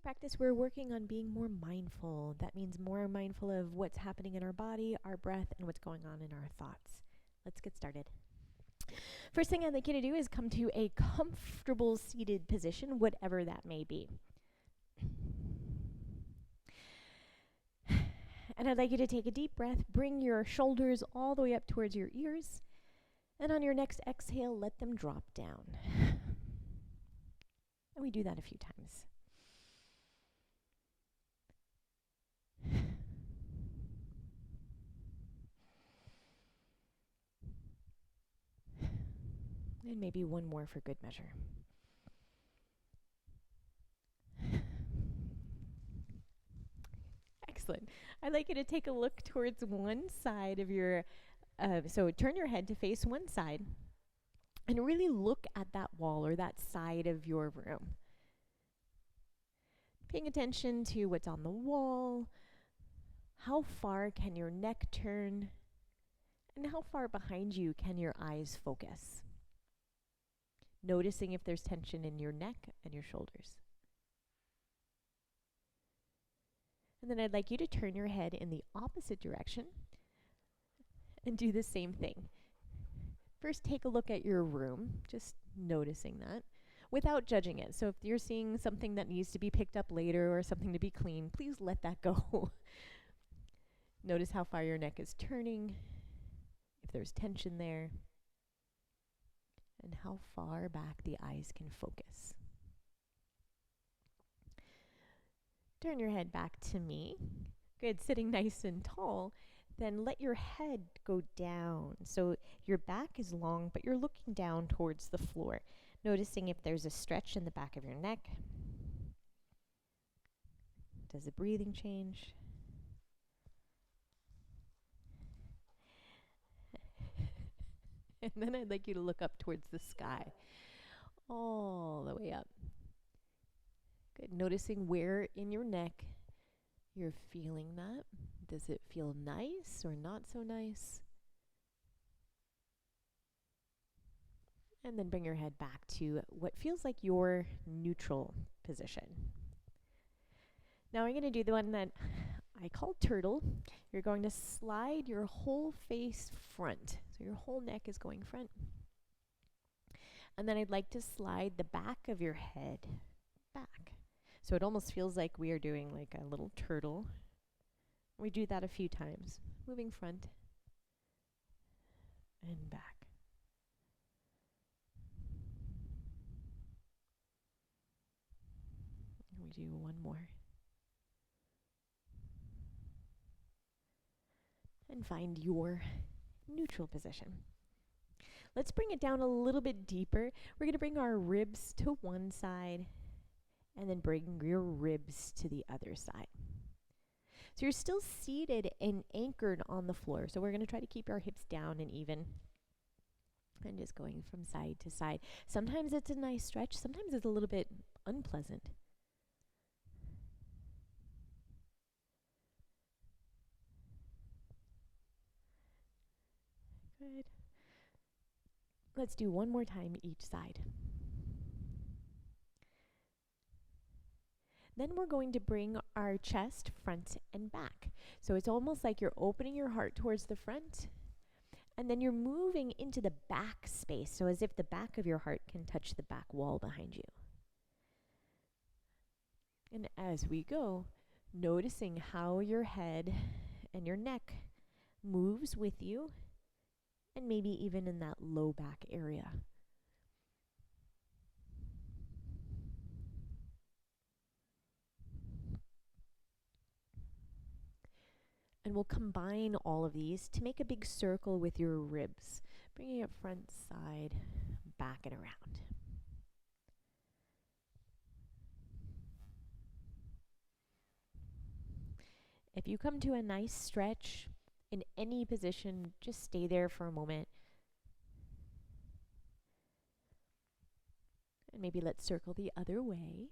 practice, we're working on being more mindful. That means more mindful of what's happening in our body, our breath, and what's going on in our thoughts. Let's get started. First thing I'd like you to do is come to a comfortable seated position, whatever that may be. And I'd like you to take a deep breath, bring your shoulders all the way up towards your ears, and on your next exhale, let them drop down. And we do that a few times. And maybe one more for good measure. Excellent. I'd like you to take a look towards one side of your, so turn your head to face one side and really look at that wall or that side of your room. Paying attention to what's on the wall, how far can your neck turn, and how far behind you can your eyes focus. Noticing if there's tension in your neck and your shoulders. And then I'd like you to turn your head in the opposite direction and do the same thing. First, take a look at your room, just noticing that, without judging it. So if you're seeing something that needs to be picked up later or something to be cleaned, please let that go. Notice how far your neck is turning, if there's tension there, and how far back the eyes can focus. Turn your head back to me. Good, sitting nice and tall. Then let your head go down. So your back is long, but you're looking down towards the floor. Noticing if there's a stretch in the back of your neck. Does the breathing change? And then I'd like you to look up towards the sky. All the way up. Good. Noticing where in your neck you're feeling that. Does it feel nice or not so nice? And then bring your head back to what feels like your neutral position. Now we're going to do the one that I call turtle. You're going to slide your whole face front. So your whole neck is going front. And then I'd like to slide the back of your head back. So it almost feels like we are doing like a little turtle. We do that a few times, moving front and back. And we do one more. And find your neutral position. Let's bring it down a little bit deeper. We're going to bring our ribs to one side and then bring your ribs to the other side. So you're still seated and anchored on the floor. So we're going to try to keep our hips down and even and just going from side to side. Sometimes it's a nice stretch. Sometimes it's a little bit unpleasant. Good. Let's do one more time each side. Then we're going to bring our chest front and back. So it's almost like you're opening your heart towards the front, and then you're moving into the back space, so as if the back of your heart can touch the back wall behind you. And as we go, noticing how your head and your neck moves with you, and maybe even in that low back area. And we'll combine all of these to make a big circle with your ribs, bringing it front, side, back, and around. If you come to a nice stretch in any position, just stay there for a moment. And maybe let's circle the other way.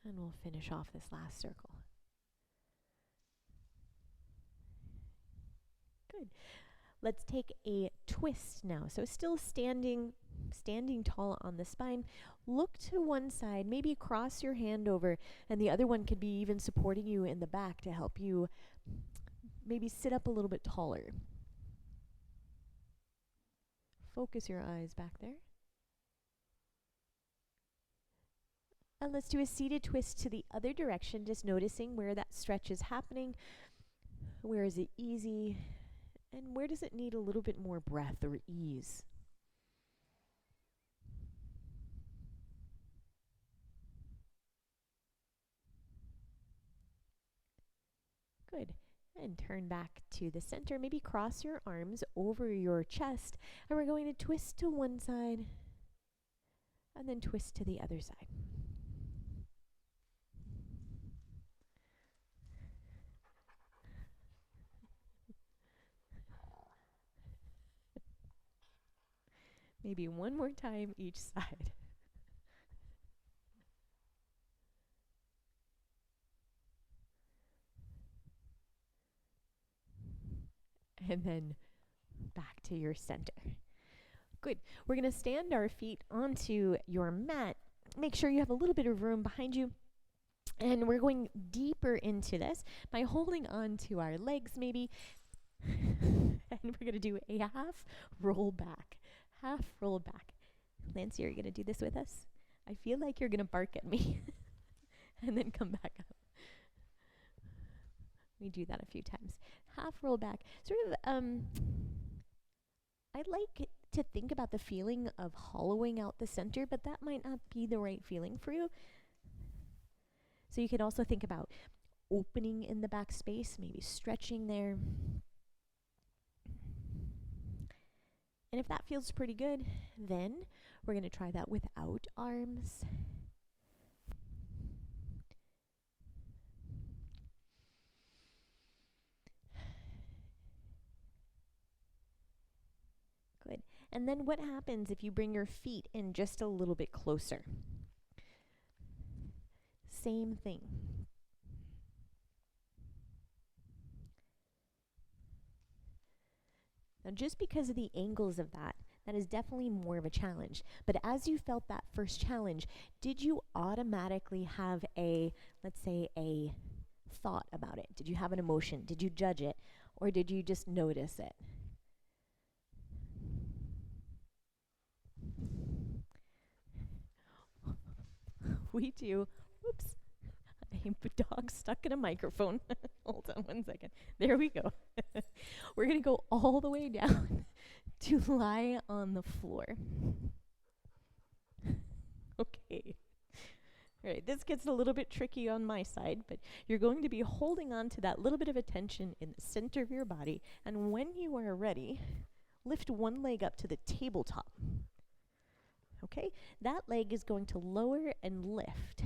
And we'll finish off this last circle. Good. Let's take a twist now. So still standing tall on the spine. Look to one side, maybe cross your hand over, and the other one could be even supporting you in the back to help you maybe sit up a little bit taller. Focus your eyes back there. And let's do a seated twist to the other direction, just noticing where that stretch is happening. Where is it easy? And where does it need a little bit more breath or ease? Good. And turn back to the center. Maybe cross your arms over your chest. And we're going to twist to one side and then twist to the other side. Maybe one more time each side. And then back to your center. Good. We're going to stand our feet onto your mat. Make sure you have a little bit of room behind you. And we're going deeper into this by holding on to our legs maybe. And we're going to do a half roll back. Half roll back. Nancy, are you going to do this with us? I feel like you're going to bark at me and then come back up. We do that a few times. Half roll back. Sort of, I like to think about the feeling of hollowing out the center, but that might not be the right feeling for you. So you could also think about opening in the back space, maybe stretching there. And if that feels pretty good, then we're going to try that without arms. Good. And then what happens if you bring your feet in just a little bit closer? Same thing. Now, just because of the angles of that is definitely more of a challenge. But as you felt that first challenge, did you automatically have let's say, a thought about it? Did you have an emotion? Did you judge it? Or did you just notice it? We do. Whoops. A dog stuck in a microphone. Hold on one second. There we go. We're going to go all the way down to lie on the floor. Okay. All right, this gets a little bit tricky on my side, but you're going to be holding on to that little bit of attention in the center of your body, and when you are ready, lift one leg up to the tabletop. Okay? That leg is going to lower and lift.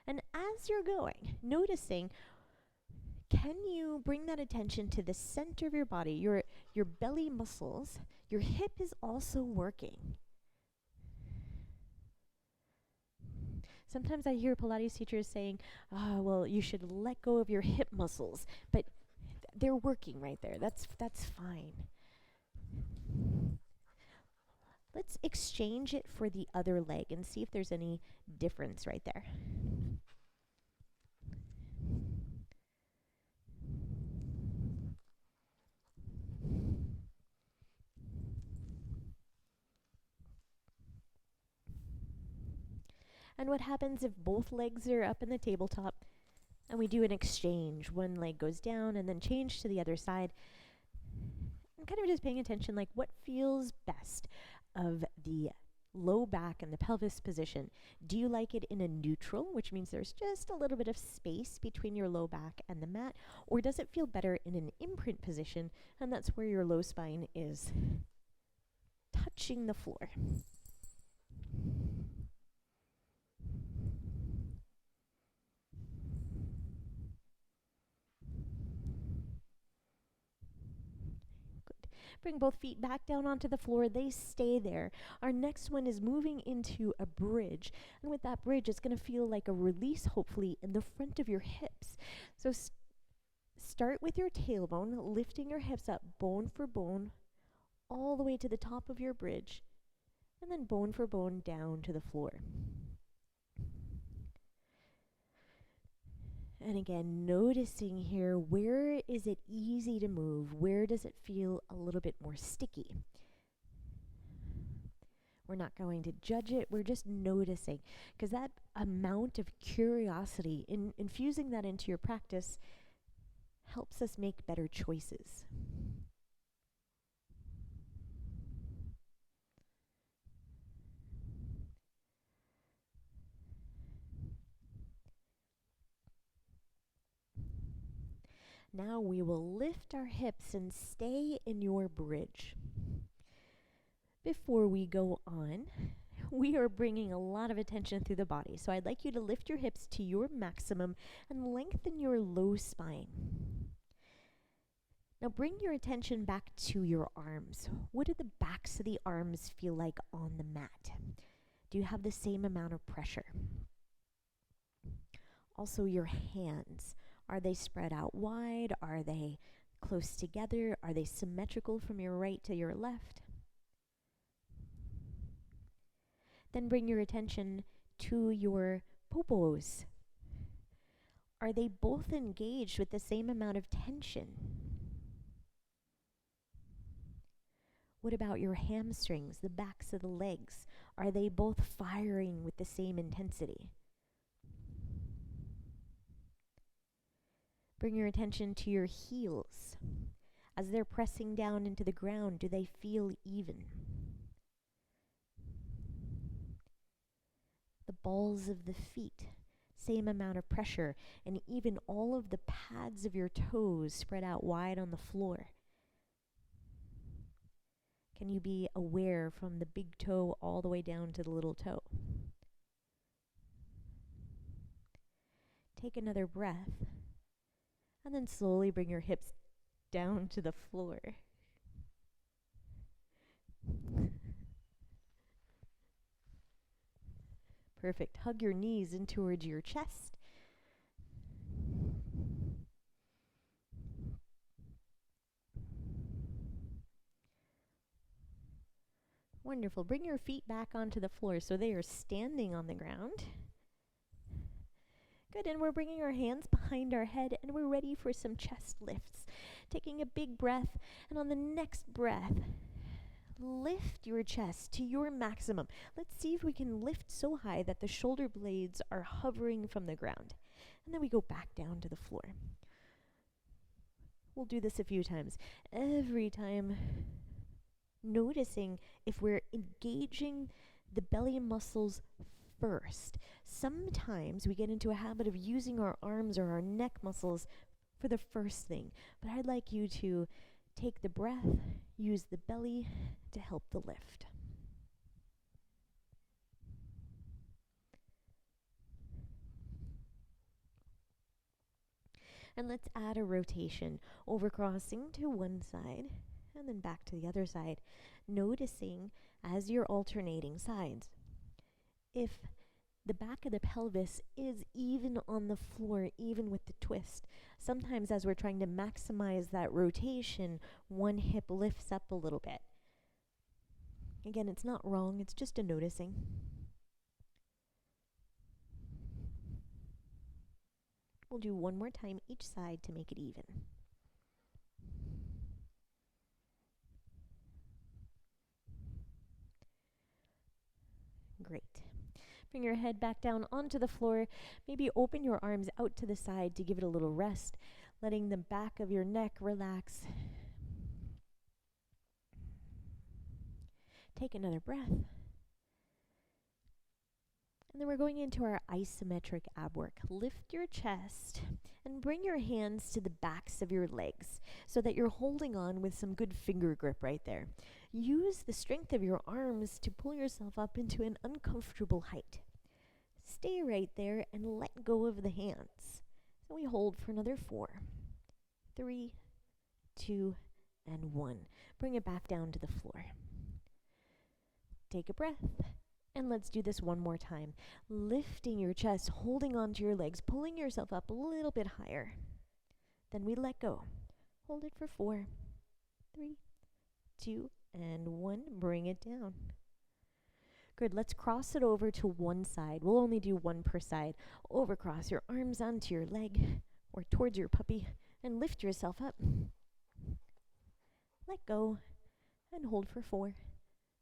And as you're going, noticing, can you bring that attention to the center of your body, your belly muscles? Your hip is also working. Sometimes I hear Pilates teachers saying, well, you should let go of your hip muscles, but they're working right there. That's fine. Let's exchange it for the other leg and see if there's any difference right there. And what happens if both legs are up in the tabletop and we do an exchange? One leg goes down and then change to the other side. I'm kind of just paying attention, like what feels best of the low back and the pelvis position. Do you like it in a neutral, which means there's just a little bit of space between your low back and the mat? Or does it feel better in an imprint position, and that's where your low spine is touching the floor? Bring both feet back down onto the floor. They stay there. Our next one is moving into a bridge. And with that bridge, it's going to feel like a release, hopefully, in the front of your hips. So Start with your tailbone, lifting your hips up bone for bone, all the way to the top of your bridge, and then bone for bone down to the floor. And again, noticing here, where is it easy to move? Where does it feel a little bit more sticky? We're not going to judge it, we're just noticing. Because that amount of curiosity, infusing that into your practice, helps us make better choices. Now we will lift our hips and stay in your bridge. Before we go on, we are bringing a lot of attention through the body. So I'd like you to lift your hips to your maximum and lengthen your low spine. Now bring your attention back to your arms. What do the backs of the arms feel like on the mat? Do you have the same amount of pressure? Also your hands. Are they spread out wide? Are they close together? Are they symmetrical from your right to your left? Then bring your attention to your popos. Are they both engaged with the same amount of tension? What about your hamstrings, the backs of the legs? Are they both firing with the same intensity? Bring your attention to your heels. As they're pressing down into the ground, do they feel even? The balls of the feet, same amount of pressure, and even all of the pads of your toes spread out wide on the floor. Can you be aware from the big toe all the way down to the little toe? Take another breath, and then slowly bring your hips down to the floor. Perfect. Hug your knees in towards your chest. Wonderful. Bring your feet back onto the floor so they are standing on the ground. Good, and we're bringing our hands behind our head and we're ready for some chest lifts. Taking a big breath, and on the next breath, lift your chest to your maximum. Let's see if we can lift so high that the shoulder blades are hovering from the ground. And then we go back down to the floor. We'll do this a few times. Every time, noticing if we're engaging the belly muscles first. Sometimes we get into a habit of using our arms or our neck muscles for the first thing, but I'd like you to take the breath, use the belly to help the lift. And let's add a rotation, overcrossing to one side and then back to the other side, noticing as you're alternating sides. If the back of the pelvis is even on the floor, even with the twist, sometimes as we're trying to maximize that rotation, one hip lifts up a little bit. Again, it's not wrong, it's just a noticing. We'll do one more time each side to make it even. Great. Bring your head back down onto the floor. Maybe open your arms out to the side to give it a little rest, letting the back of your neck relax. Take another breath. And then we're going into our isometric ab work. Lift your chest and bring your hands to the backs of your legs so that you're holding on with some good finger grip right there. Use the strength of your arms to pull yourself up into an uncomfortable height. Stay right there and let go of the hands. So we hold for another 4, 3, 2, and 1. Bring it back down to the floor. Take a breath. And let's do this one more time. Lifting your chest, holding onto your legs, pulling yourself up a little bit higher. Then we let go. Hold it for 4, 3, 2, and 1. Bring it down. Good. Let's cross it over to one side. We'll only do one per side. Overcross your arms onto your leg or towards your puppy and lift yourself up. Let go and hold for 4,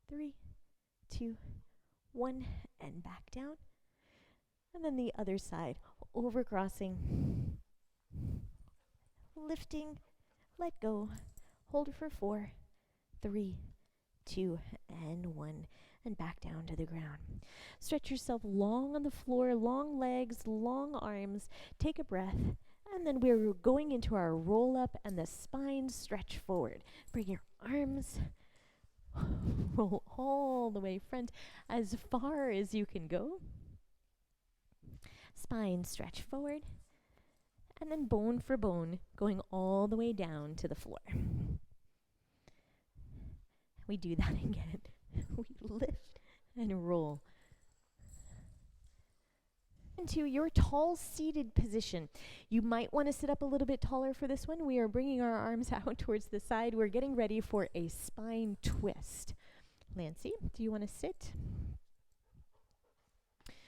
3, 2, 1, and back down. And then the other side, overcrossing, lifting, let go, hold for 4, 3, 2, and 1, and back down to the ground. Stretch yourself long on the floor, long legs, long arms. Take a breath, and then we're going into our roll up and the spine stretch forward. Bring your arms, roll all the way front as far as you can go. Spine stretch forward, and then bone for bone, going all the way down to the floor. We do that again. We lift and roll. Into your tall seated position. You might want to sit up a little bit taller for this one. We are bringing our arms out towards the side. We're getting ready for a spine twist. Lancy, do you want to sit?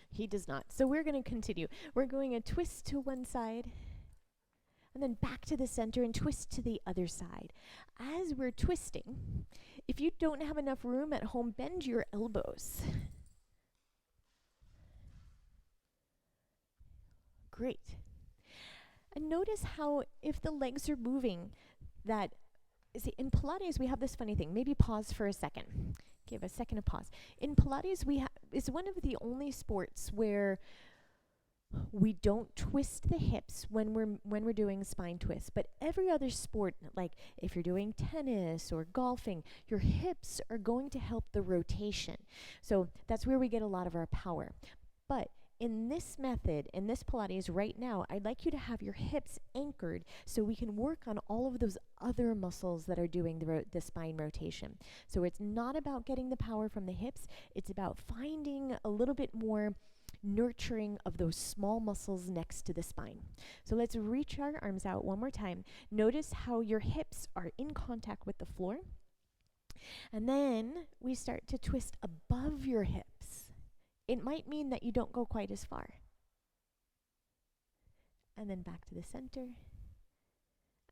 He does not. So we're going to continue. We're going a twist to one side and then back to the center and twist to the other side. As we're twisting, if you don't have enough room at home, bend your elbows. Great. And notice how if the legs are moving, that see, in Pilates we have this funny thing. Maybe pause for a second. Give a second of pause. In Pilates, it's one of the only sports where we don't twist the hips when we're doing spine twists. But every other sport, like if you're doing tennis or golfing, your hips are going to help the rotation. So that's where we get a lot of our power. But in this method, in this Pilates right now, I'd like you to have your hips anchored so we can work on all of those other muscles that are doing the spine rotation. So it's not about getting the power from the hips, it's about finding a little bit more nurturing of those small muscles next to the spine. So let's reach our arms out one more time. Notice how your hips are in contact with the floor. And then we start to twist above your hips. It might mean that you don't go quite as far. And then back to the center,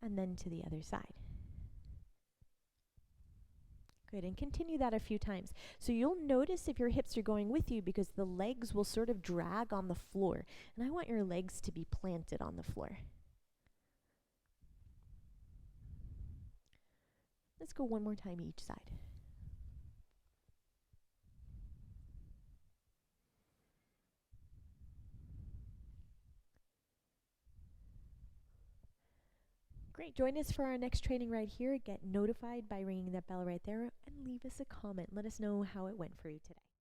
and then to the other side. Good, and continue that a few times. So you'll notice if your hips are going with you because the legs will sort of drag on the floor. And I want your legs to be planted on the floor. Let's go one more time each side. Great. Join us for our next training right here. Get notified by ringing that bell right there and leave us a comment. Let us know how it went for you today.